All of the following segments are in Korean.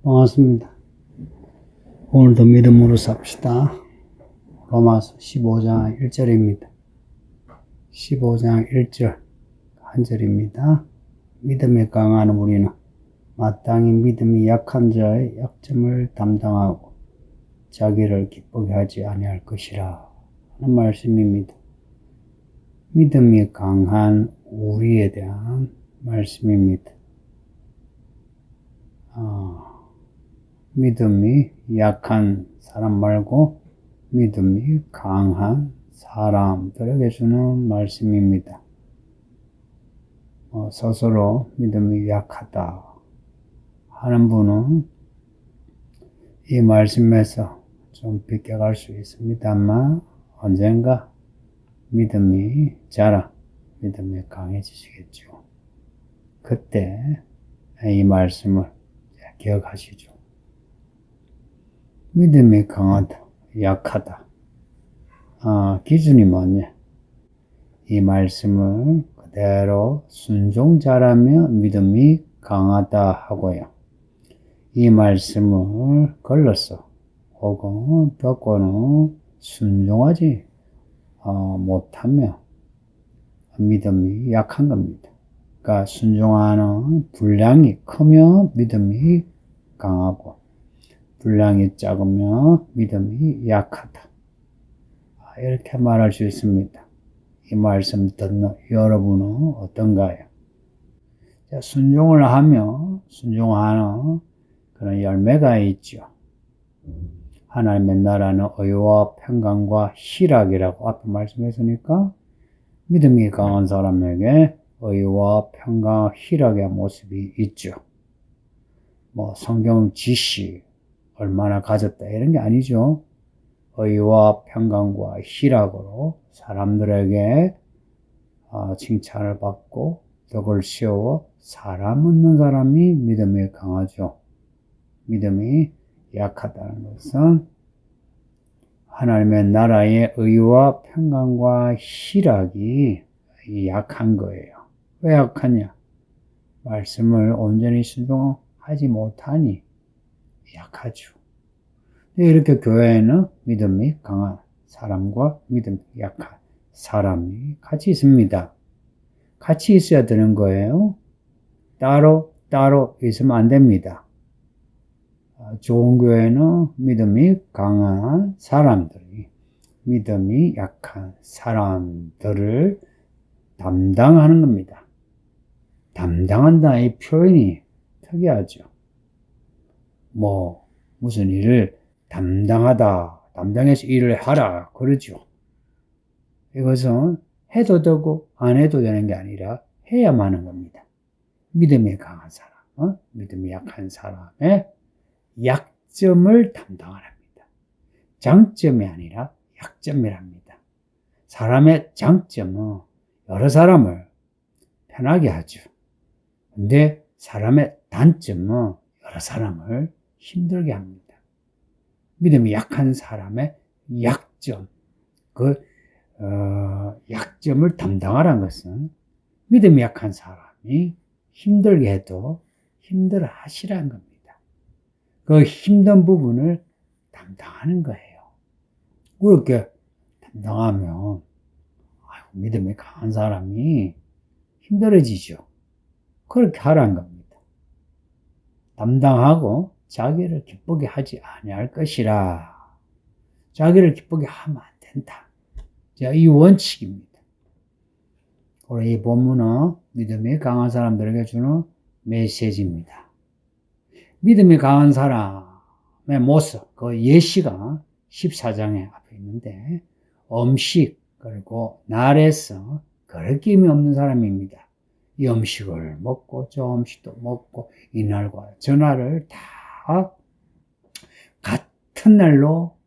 반갑습니다. 오늘도 믿음으로 삽시다. 로마서 15장 1절입니다. 15장 1절 한 절입니다. 믿음에 강한 우리는 마땅히 믿음이 약한 자의 약점을 담당하고 자기를 기쁘게 하지 아니할 것이라 하는 말씀입니다. 믿음이 강한 우리에 대한 말씀입니다. 믿음이 약한 사람 말고 믿음이 강한 사람들에게 주는 말씀입니다. 스스로 믿음이 약하다 하는 분은 이 말씀에서 좀 비껴갈 수 있습니다만 언젠가 믿음이 자라 믿음이 강해지시겠죠. 그때 이 말씀을 기억하시죠. 믿음이 강하다, 약하다. 기준이 뭐냐? 이 말씀을 그대로 순종자라면 믿음이 강하다 하고요. 이 말씀을 걸러서 혹은 듣고는 순종하지 못하면 믿음이 약한 겁니다. 그러니까 순종하는 분량이 크면 믿음이 강하고 분량이 작으면 믿음이 약하다. 이렇게 말할 수 있습니다. 이 말씀 듣는 여러분은 어떤가요? 순종을 하면 순종하는 그런 열매가 있죠. 하나님의 나라는 의와 평강과 희락이라고 앞에 말씀했으니까 믿음이 강한 사람에게 의와 평강, 희락의 모습이 있죠. 성경 지시 얼마나 가졌다 이런 게 아니죠. 의와 평강과 희락으로 사람들에게 칭찬을 받고 덕을 세워 사람 얻는 사람이 믿음이 강하죠. 믿음이 약하다는 것은 하나님의 나라의 의와 평강과 희락이 약한 거예요. 왜 약하냐? 말씀을 온전히 순종하지 못하니 약하죠. 이렇게 교회에는 믿음이 강한 사람과 믿음이 약한 사람이 같이 있습니다. 같이 있어야 되는 거예요. 따로 있으면 안 됩니다. 좋은 교회는 믿음이 강한 사람들이 믿음이 약한 사람들을 담당하는 겁니다. 담당한다 이 표현이 특이하죠. 무슨 일을 담당하다, 담당해서 일을 하라 그러죠. 이것은 해도 되고 안 해도 되는 게 아니라 해야만 하는 겁니다. 믿음이 강한 사람, 믿음이 약한 사람의 약점을 담당하랍니다. 장점이 아니라 약점이랍니다. 사람의 장점은 여러 사람을 편하게 하죠. 근데 사람의 단점은 여러 사람을 힘들게 합니다. 믿음이 약한 사람의 약점, 약점을 담당하라는 것은 믿음이 약한 사람이 힘들게 해도 힘들어 하시라는 겁니다. 그 힘든 부분을 담당하는 거예요. 그렇게 담당하면 믿음이 강한 사람이 힘들어지죠. 그렇게 하라는 겁니다. 담당하고 자기를 기쁘게 하지 아니할 것이라. 자기를 기쁘게 하면 안 된다. 이 원칙입니다. 오늘 이 본문은 믿음이 강한 사람들에게 주는 메시지입니다. 믿음이 강한 사람의 모습, 그 예시가 14장에 앞에 있는데 음식 그리고 날에서 거리낌이 없는 사람입니다. 이 음식을 먹고 저 음식도 먹고 이날과 전날을 다 같은 날로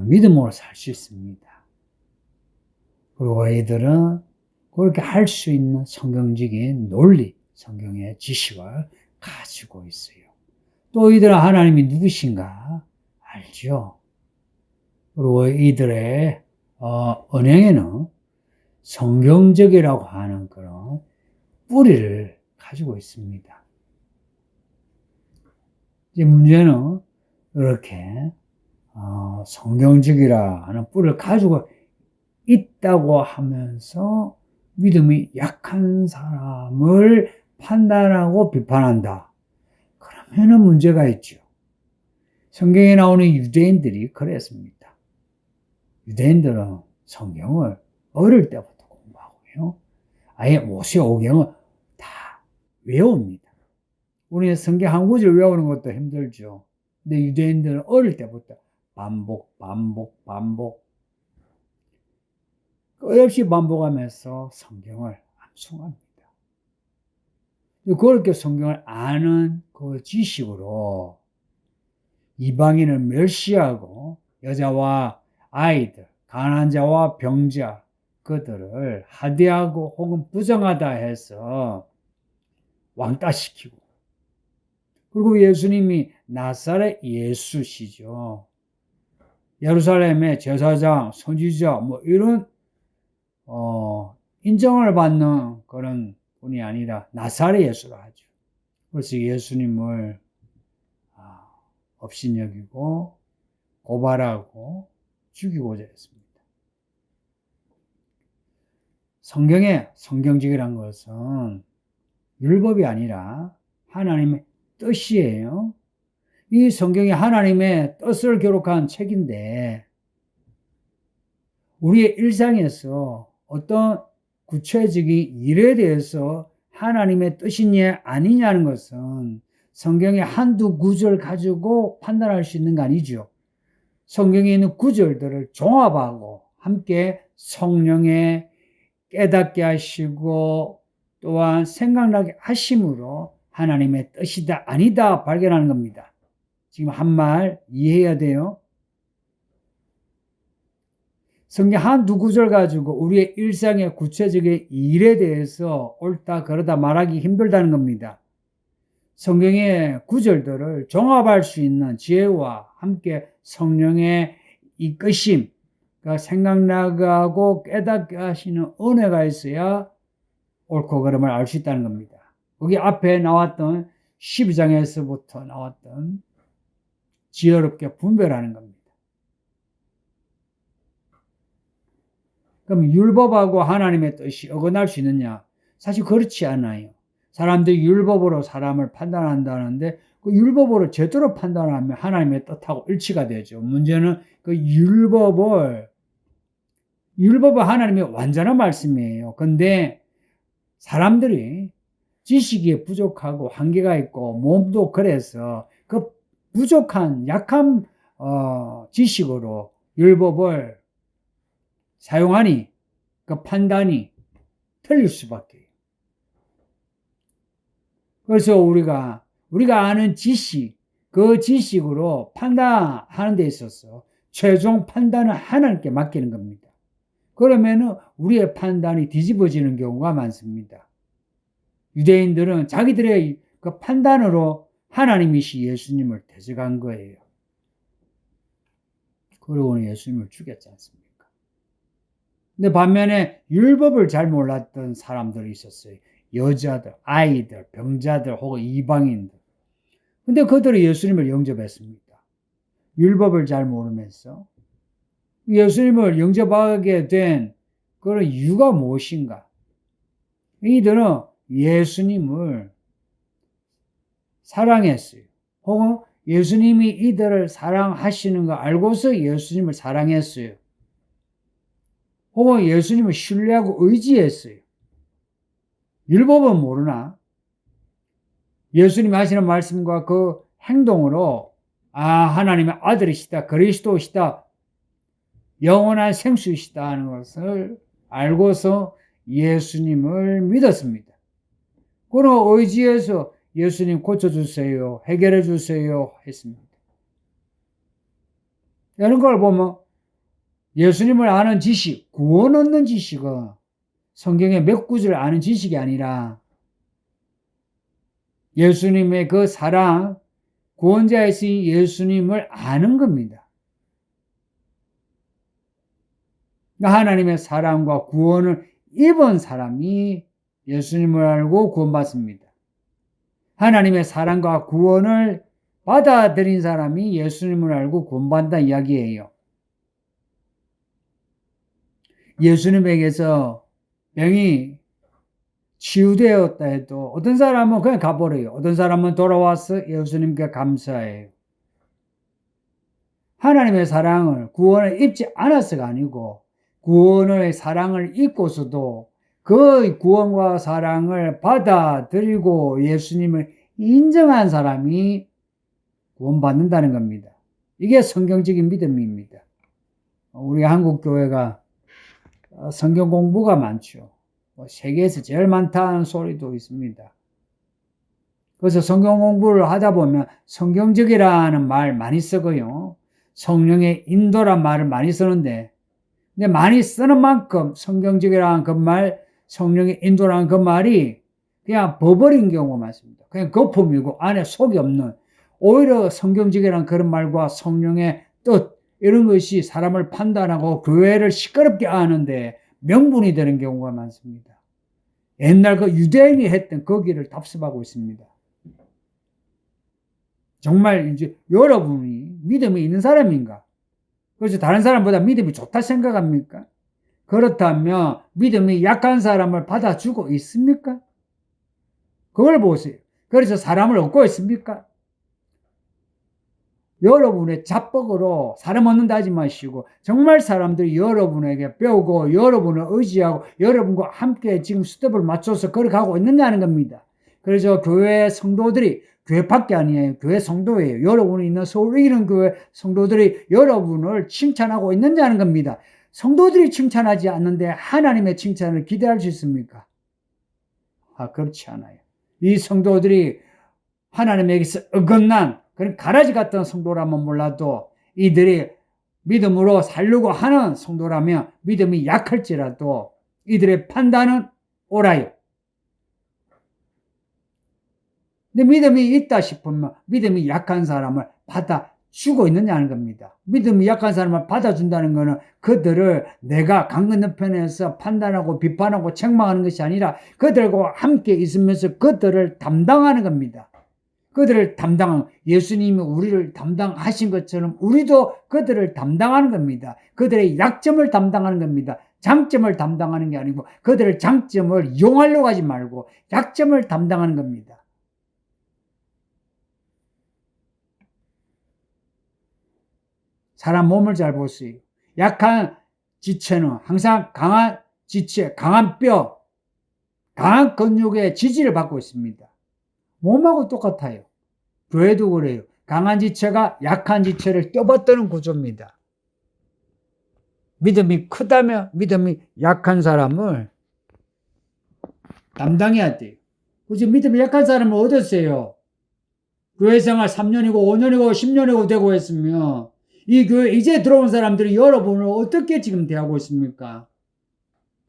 믿음으로 살 수 있습니다. 그리고 이들은 그렇게 할 수 있는 성경적인 논리, 성경의 지식을 가지고 있어요. 또 이들은 하나님이 누구신가 알죠. 그리고 이들의 언행에는 성경적이라고 하는 그런 뿌리를 가지고 있습니다. 이제 문제는 이렇게 성경적이라 하는 뿔을 가지고 있다고 하면서 믿음이 약한 사람을 판단하고 비판한다. 그러면은 문제가 있죠. 성경에 나오는 유대인들이 그랬습니다. 유대인들은 성경을 어릴 때부터 공부하고요. 아예 모세오경을 다 외웁니다. 우리는 성경 한 구절 외우는 것도 힘들죠. 근데 유대인들은 어릴 때부터 반복, 끝없이 반복하면서 성경을 암송합니다. 그렇게 성경을 아는 그 지식으로 이방인을 멸시하고 여자와 아이들, 가난한 자와 병자, 그들을 하대하고 혹은 부정하다 해서 왕따시키고, 그리고 예수님이 나사렛 예수시죠. 예루살렘의 제사장, 선지자 이런 인정을 받는 그런 분이 아니라 나사렛 예수라 하죠. 그래서 예수님을 업신여기고 고발하고 죽이고자 했습니다. 성경의 성경적이란 것은 율법이 아니라 하나님의 뜻이에요. 이 성경이 하나님의 뜻을 기록한 책인데 우리의 일상에서 어떤 구체적인 일에 대해서 하나님의 뜻이냐 아니냐는 것은 성경의 한두 구절 가지고 판단할 수 있는 거 아니죠. 성경에 있는 구절들을 종합하고 함께 성령의 깨닫게 하시고 또한 생각나게 하심으로 하나님의 뜻이다 아니다 발견하는 겁니다. 지금 한 말 이해해야 돼요. 성경 한두 구절 가지고 우리의 일상의 구체적인 일에 대해서 옳다 그러다 말하기 힘들다는 겁니다. 성경의 구절들을 종합할 수 있는 지혜와 함께 성령의 이끄심, 생각나게 하고 깨닫게 하시는 은혜가 있어야 옳고 그름을 알 수 있다는 겁니다. 거기 앞에 나왔던 12장에서부터 나왔던 지혜롭게 분별하는 겁니다. 그럼 율법하고 하나님의 뜻이 어긋날 수 있느냐? 사실 그렇지 않아요. 사람들이 율법으로 사람을 판단한다는데 그 율법으로 제대로 판단하면 하나님의 뜻하고 일치가 되죠. 문제는 그 율법은 하나님의 완전한 말씀이에요. 근데 사람들이 지식이 부족하고 한계가 있고 몸도 그래서 그 부족한 약한 지식으로 율법을 사용하니 그 판단이 틀릴 수밖에. 그래서 우리가 아는 지식, 그 지식으로 판단하는 데 있어서 최종 판단은 하나님께 맡기는 겁니다. 그러면은 우리의 판단이 뒤집어지는 경우가 많습니다. 유대인들은 자기들의 그 판단으로 하나님이시 예수님을 대적한 거예요. 그러고는 예수님을 죽였지 않습니까? 근데 반면에 율법을 잘 몰랐던 사람들이 있었어요. 여자들, 아이들, 병자들 혹은 이방인들. 근데 그들이 예수님을 영접했습니다. 율법을 잘 모르면서 예수님을 영접하게 된 그런 이유가 무엇인가? 이들은 예수님을 사랑했어요. 혹은 예수님이 이들을 사랑하시는 거 알고서 예수님을 사랑했어요. 혹은 예수님을 신뢰하고 의지했어요. 율법은 모르나 예수님이 하시는 말씀과 그 행동으로 하나님의 아들이시다, 그리스도시다, 영원한 생수이시다 하는 것을 알고서 예수님을 믿었습니다. 그런 의지해서 예수님 고쳐주세요, 해결해주세요 했습니다. 이런 걸 보면 예수님을 아는 지식, 구원 얻는 지식은 성경의 몇 구절 아는 지식이 아니라 예수님의 그 사랑, 구원자이신 예수님을 아는 겁니다. 하나님의 사랑과 구원을 입은 사람이 예수님을 알고 구원받습니다. 하나님의 사랑과 구원을 받아들인 사람이 예수님을 알고 구원받는다 이야기예요. 예수님에게서 병이 치유되었다 해도 어떤 사람은 그냥 가버려요. 어떤 사람은 돌아와서 예수님께 감사해요. 하나님의 사랑을, 구원을 입지 않아서가 아니고 구원의 사랑을 입고서도 그 구원과 사랑을 받아들이고 예수님을 인정한 사람이 구원받는다는 겁니다. 이게 성경적인 믿음입니다. 우리 한국 교회가 성경 공부가 많죠. 세계에서 제일 많다는 소리도 있습니다. 그래서 성경 공부를 하다 보면 성경적이라는 말 많이 쓰고요. 성령의 인도란 말을 많이 쓰는데, 근데 많이 쓰는 만큼 성경적이라는 그 말, 성령의 인도라는 그 말이 그냥 버버린 경우가 많습니다. 그냥 거품이고 안에 속이 없는, 오히려 성경적이라는 그런 말과 성령의 뜻, 이런 것이 사람을 판단하고 교회를 시끄럽게 하는데 명분이 되는 경우가 많습니다. 옛날 그 유대인이 했던 거기를 답습하고 있습니다. 정말 이제 여러분이 믿음이 있는 사람인가? 그래서 다른 사람보다 믿음이 좋다 생각합니까? 그렇다면 믿음이 약한 사람을 받아주고 있습니까? 그걸 보세요. 그래서 사람을 얻고 있습니까? 여러분의 자뻑으로 사람 얻는다 하지 마시고 정말 사람들이 여러분에게 배우고 여러분을 의지하고 여러분과 함께 지금 스텝을 맞춰서 걸어가고 있느냐는 겁니다. 그래서 교회 성도들이, 교회밖에 아니에요. 교회 성도예요. 여러분이 있는 서울 이런 교회 성도들이 여러분을 칭찬하고 있느냐는 겁니다. 성도들이 칭찬하지 않는데 하나님의 칭찬을 기대할 수 있습니까? 그렇지 않아요. 이 성도들이 하나님에게서 어긋난 그런 가라지 같은 성도라면 몰라도 이들이 믿음으로 살려고 하는 성도라면 믿음이 약할지라도 이들의 판단은 옳아요. 근데 믿음이 있다 싶으면 믿음이 약한 사람을 받아주고 있느냐는 겁니다. 믿음이 약한 사람을 받아준다는 것은 그들을 내가 강 건너편에서 판단하고 비판하고 책망하는 것이 아니라 그들과 함께 있으면서 그들을 담당하는 겁니다. 그들을 담당하는, 예수님이 우리를 담당하신 것처럼 우리도 그들을 담당하는 겁니다. 그들의 약점을 담당하는 겁니다. 장점을 담당하는 게 아니고 그들의 장점을 이용하려고 하지 말고 약점을 담당하는 겁니다. 사람 몸을 잘 보세요. 약한 지체는 항상 강한 지체, 강한 뼈, 강한 근육의 지지를 받고 있습니다. 몸하고 똑같아요. 교회도 그래요. 강한 지체가 약한 지체를 떠받드는 구조입니다. 믿음이 크다면 믿음이 약한 사람을 담당해야 돼요. 그래서 믿음이 약한 사람을 얻었어요. 교회 생활 3년이고 5년이고 10년이고 되고 했으면 이 교회 이제 들어온 사람들이 여러분을 어떻게 지금 대하고 있습니까?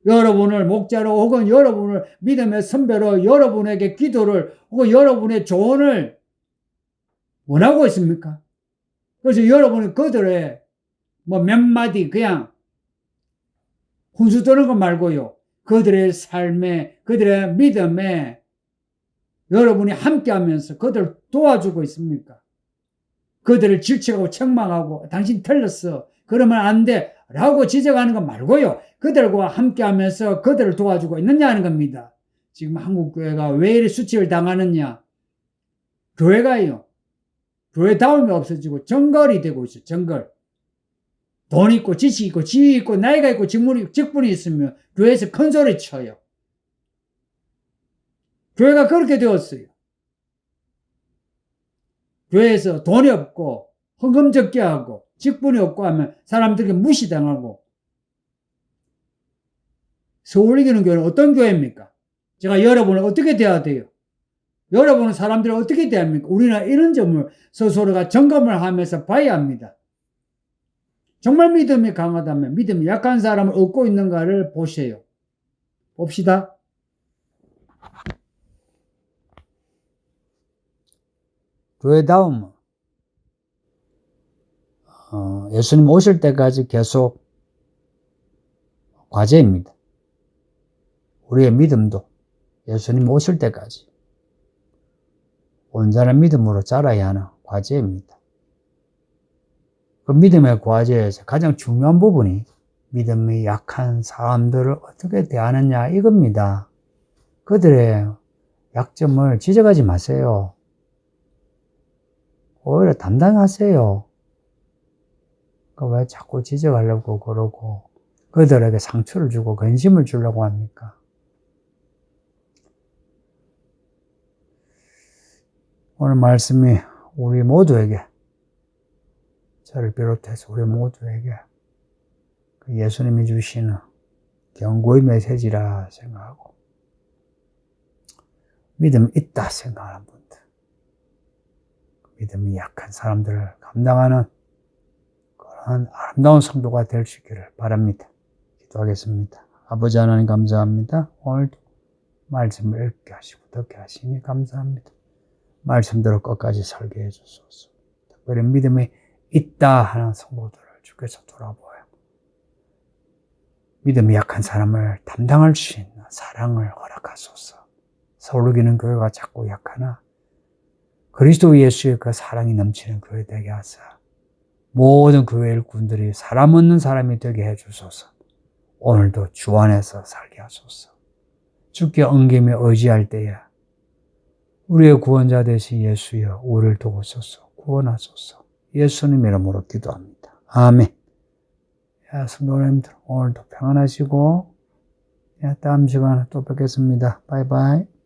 여러분을 목자로 혹은 여러분을 믿음의 선배로 여러분에게 기도를 혹은 여러분의 조언을 원하고 있습니까? 그래서 여러분이 그들의 몇 마디 그냥 훈수 떠는 거 말고요. 그들의 삶에, 그들의 믿음에 여러분이 함께 하면서 그들을 도와주고 있습니까? 그들을 질책하고 책망하고 당신 틀렸어. 그러면 안 돼. 라고 지적하는 거 말고요. 그들과 함께 하면서 그들을 도와주고 있느냐 하는 겁니다. 지금 한국교회가 왜 이리 수치를 당하느냐. 교회가요. 교회다움이 없어지고 정글이 되고 있어요. 정글. 돈 있고 지식 있고 지위 있고 나이가 있고 직분이 있으면 교회에서 큰 소리 쳐요. 교회가 그렇게 되었어요. 교회에서 돈이 없고 헌금 적게 하고 직분이 없고 하면 사람들에게 무시당하고. 서울 이기는 교회는 어떤 교회입니까? 제가 여러분을 어떻게 대해야 돼요? 여러분은 사람들을 어떻게 대합니까? 우리는 이런 점을 스스로가 점검을 하면서 봐야 합니다. 정말 믿음이 강하다면 믿음이 약한 사람을 얻고 있는가를 보세요. 봅시다. 교회다움, 예수님 오실 때까지 계속 과제입니다. 우리의 믿음도 예수님 오실 때까지 온전한 믿음으로 자라야 하는 과제입니다. 그 믿음의 과제에서 가장 중요한 부분이 믿음이 약한 사람들을 어떻게 대하느냐 이겁니다. 그들의 약점을 지적하지 마세요. 오히려 담당하세요. 왜 자꾸 지적하려고 그러고 그들에게 상처를 주고 근심을 주려고 합니까? 오늘 말씀이 우리 모두에게, 저를 비롯해서 우리 모두에게 예수님이 주시는 경고의 메시지라 생각하고, 믿음이 있다 생각하는 분들, 믿음이 약한 사람들을 감당하는 그런 아름다운 성도가 될 수 있기를 바랍니다. 기도하겠습니다. 아버지 하나님 감사합니다. 오늘도 말씀을 읽게 하시고 듣게 하시니 감사합니다. 말씀대로 끝까지 설계해 주소서. 특별히 믿음이 있다 하는 성도들을 주께서 돌아보아요. 믿음이 약한 사람을 담당할 수 있는 사랑을 허락하소서. 서울기는 교회가 자꾸 약하나 그리스도 예수의 그 사랑이 넘치는 교회 되게 하사 모든 교회 일꾼들이 사람 없는 사람이 되게 해주소서. 오늘도 주 안에서 살게 하소서. 주께 엉김에 의지할 때에 우리의 구원자 되신 예수여 우리를 도우소서. 구원하소서. 예수님 이름으로 기도합니다. 아멘. 성도님들 오늘도 평안하시고 다음 시간에 또 뵙겠습니다. 바이바이.